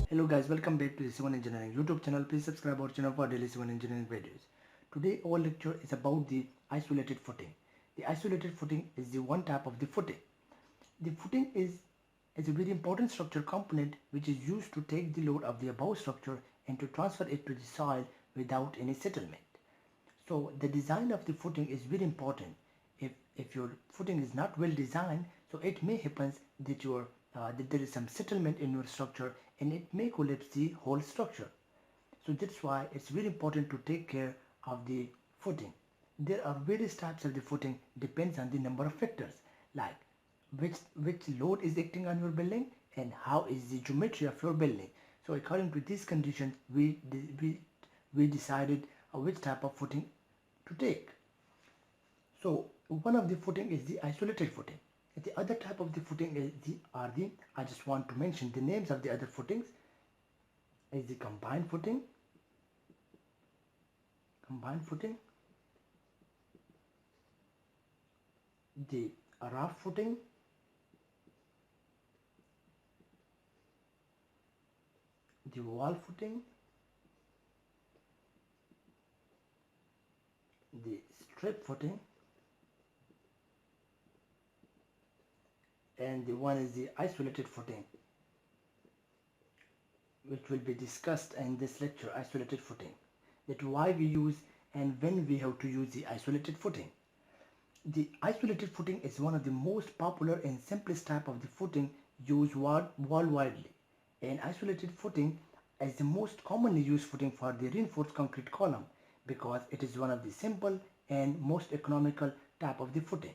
Hello guys, welcome back to the Civil Engineering YouTube channel. Please subscribe our channel for daily civil engineering videos. Today our lecture is about the isolated footing. The isolated footing is the one type of the footing. The footing is a very important structure component which is used to take the load of the above structure and to transfer it to the soil without any settlement. So the design of the footing is very important. If your footing is not well designed, so it may happen that that there is some settlement in your structure and it may collapse the whole structure. So that's why it's very important to take care of the footing. There are various types of the footing, depends on the number of factors, like which load is acting on your building and how is the geometry of your building. So according to these conditions, we decided which type of footing to take. So one of the footing is the isolated footing. The other type of the footing is I just want to mention the names of the other footings, is the combined footing, the raft footing, the wall footing, the strip footing, and the one is the isolated footing, which will be discussed in this lecture. Isolated footing, that why we use and when we have to use the isolated footing. The isolated footing is one of the most popular and simplest type of the footing used worldwide. And isolated footing is the most commonly used footing for the reinforced concrete column because it is one of the simple and most economical type of the footing.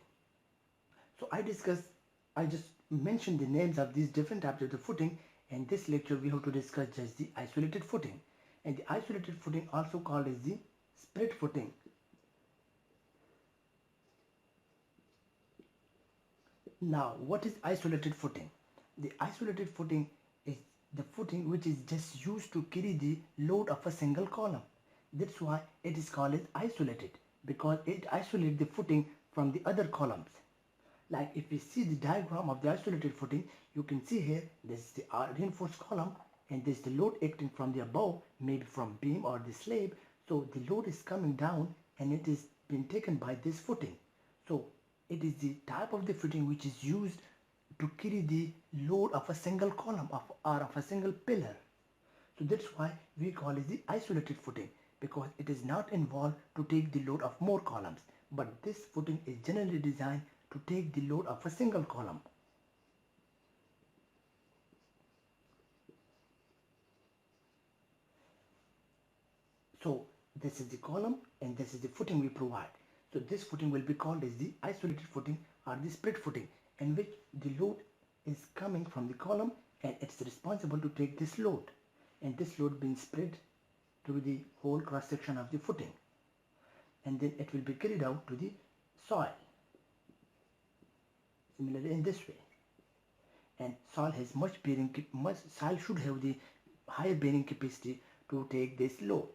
So I just mentioned the names of these different types of the footing. In this lecture we have to discuss just the isolated footing, and the isolated footing also called as the spread footing. Now what is isolated footing? The isolated footing is the footing which is just used to carry the load of a single column. That's why it is called as isolated, because it isolates the footing from the other columns. Like if we see the diagram of the isolated footing, you can see here this is the reinforced column and this is the load acting from the above, maybe from beam or the slab. So the load is coming down and it is being taken by this footing. So it is the type of the footing which is used to carry the load of a single column or of a single pillar. So that's why we call it the isolated footing, because it is not involved to take the load of more columns, but this footing is generally designed to take the load of a single column. So this is the column and this is the footing we provide. So this footing will be called as the isolated footing or the spread footing, in which the load is coming from the column and it's responsible to take this load, and this load being spread through the whole cross section of the footing, and then it will be carried out to the soil similarly in this way. And soil has soil should have the higher bearing capacity to take this load.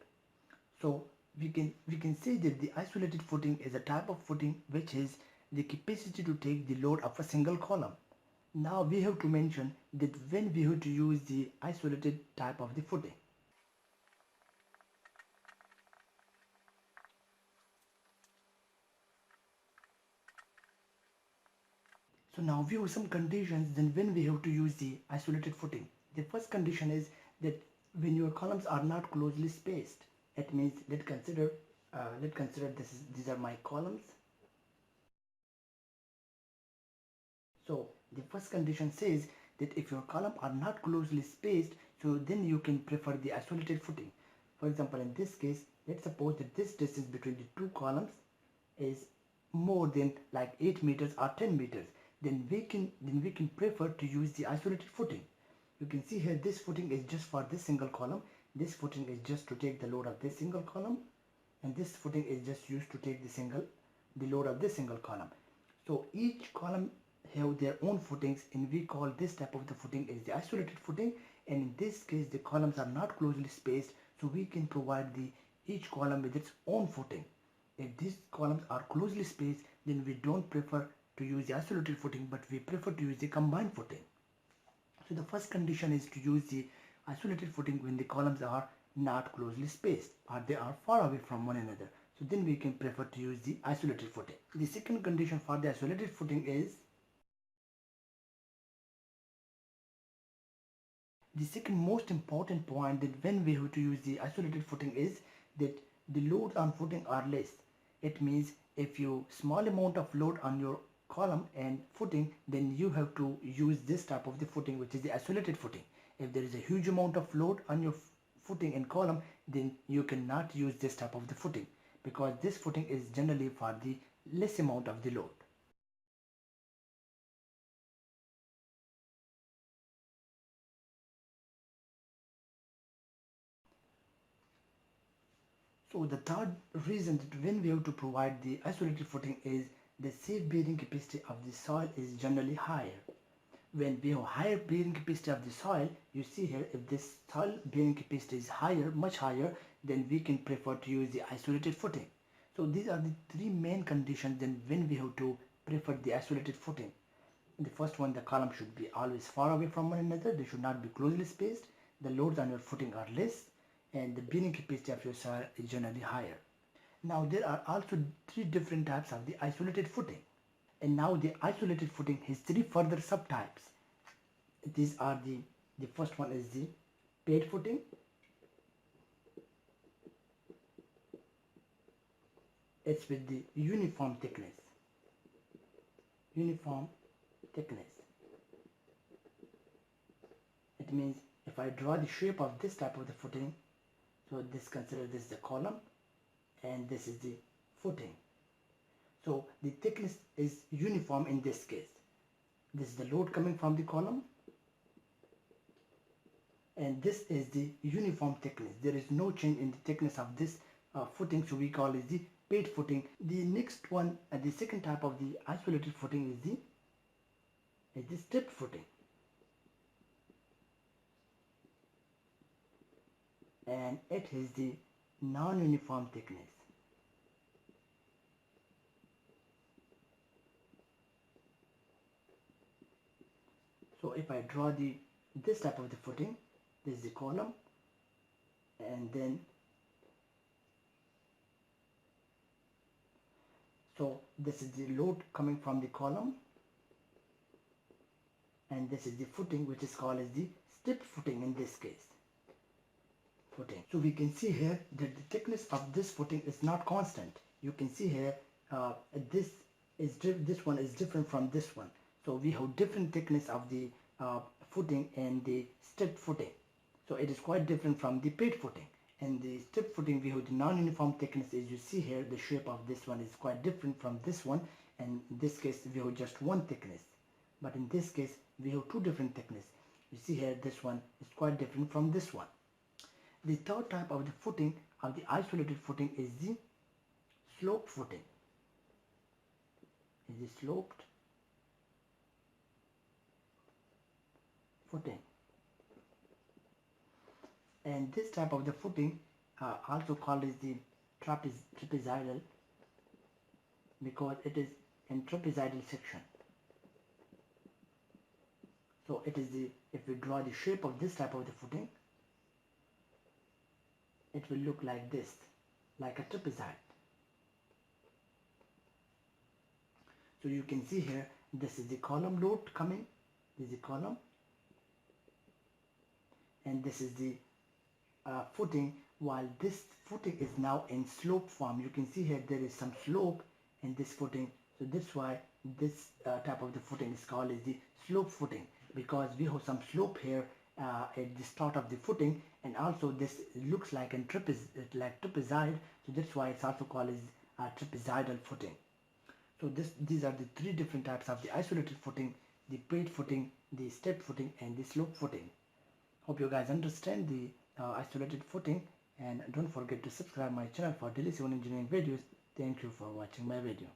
So we can say that the isolated footing is a type of footing which has the capacity to take the load of a single column. Now we have to mention that when we have to use the isolated type of the footing. So now we have some conditions then when we have to use the isolated footing. The first condition is that when your columns are not closely spaced. It means let's consider these are my columns. So the first condition says that if your columns are not closely spaced, so then you can prefer the isolated footing. For example, in this case, let's suppose that this distance between the two columns is more than like 8 meters or 10 meters. Then we can prefer to use the isolated footing. You can see here this footing is just for this single column. This footing is just to take the load of this single column, and this footing is just used to take the load of this single column. So each column have their own footings, and we call this type of the footing is the isolated footing. And in this case the columns are not closely spaced, so we can provide each column with its own footing. If these columns are closely spaced, then we don't prefer to use the isolated footing, but we prefer to use the combined footing. So the first condition is to use the isolated footing when the columns are not closely spaced or they are far away from one another. So then we can prefer to use the isolated footing. The second condition for the isolated footing is the second most important point that when we have to use the isolated footing is that the loads on footing are less. It means if you small amount of load on your column and footing, then you have to use this type of the footing, which is the isolated footing. If there is a huge amount of load on your footing and column, then you cannot use this type of the footing, because this footing is generally for the less amount of the load. So the third reason that when we have to provide the isolated footing is the safe bearing capacity of the soil is generally higher. When we have higher bearing capacity of the soil, you see here, if this soil bearing capacity is higher, much higher, then we can prefer to use the isolated footing. So these are the three main conditions then when we have to prefer the isolated footing. The first one, the column should be always far away from one another. They should not be closely spaced. The loads on your footing are less, and the bearing capacity of your soil is generally higher. Now there are also three different types of the isolated footing. And now the isolated footing has three further subtypes. These are the first one is the paid footing. It's with the uniform thickness. Uniform thickness. It means if I draw the shape of this type of the footing, so consider this the column and this is the footing. So the thickness is uniform in this case. This is the load coming from the column and this is the uniform thickness. There is no change in the thickness of this footing, so we call it the paid footing. The next one, the second type of the isolated footing is the stripped footing. And it is the non-uniform thickness. So if I draw this type of the footing, this is the column, and then so this is the load coming from the column, and this is the footing, which is called as the stripped footing in this case. Footing. So we can see here that the thickness of this footing is not constant. You can see here this one is different from this one. So we have different thickness of the footing and the stripped footing. So it is quite different from the paid footing. And the stripped footing, we have the non-uniform thickness. As you see here, the shape of this one is quite different from this one. And in this case, we have just one thickness. But in this case, we have two different thickness. You see here, this one is quite different from this one. The third type of the footing, of the isolated footing, is the sloped footing. Is the sloped footing. And this type of the footing also called as the trapezoidal, because it is in trapezoidal section. So it is if we draw the shape of this type of the footing, it will look like this, like a trapezoid. So you can see here, this is the column load coming, this is the column, and this is the footing, while this footing is now in slope form. You can see here there is some slope in this footing, so that's why this type of the footing is called as the slope footing, because we have some slope here at the start of the footing, and also this looks like a trapezoid, so that's why it's also called as trapezoidal footing. So these are the three different types of the isolated footing: the paid footing, the stepped footing, and the slope footing. Hope you guys understand the isolated footing, and don't forget to subscribe my channel for daily civil engineering videos. Thank you for watching my video.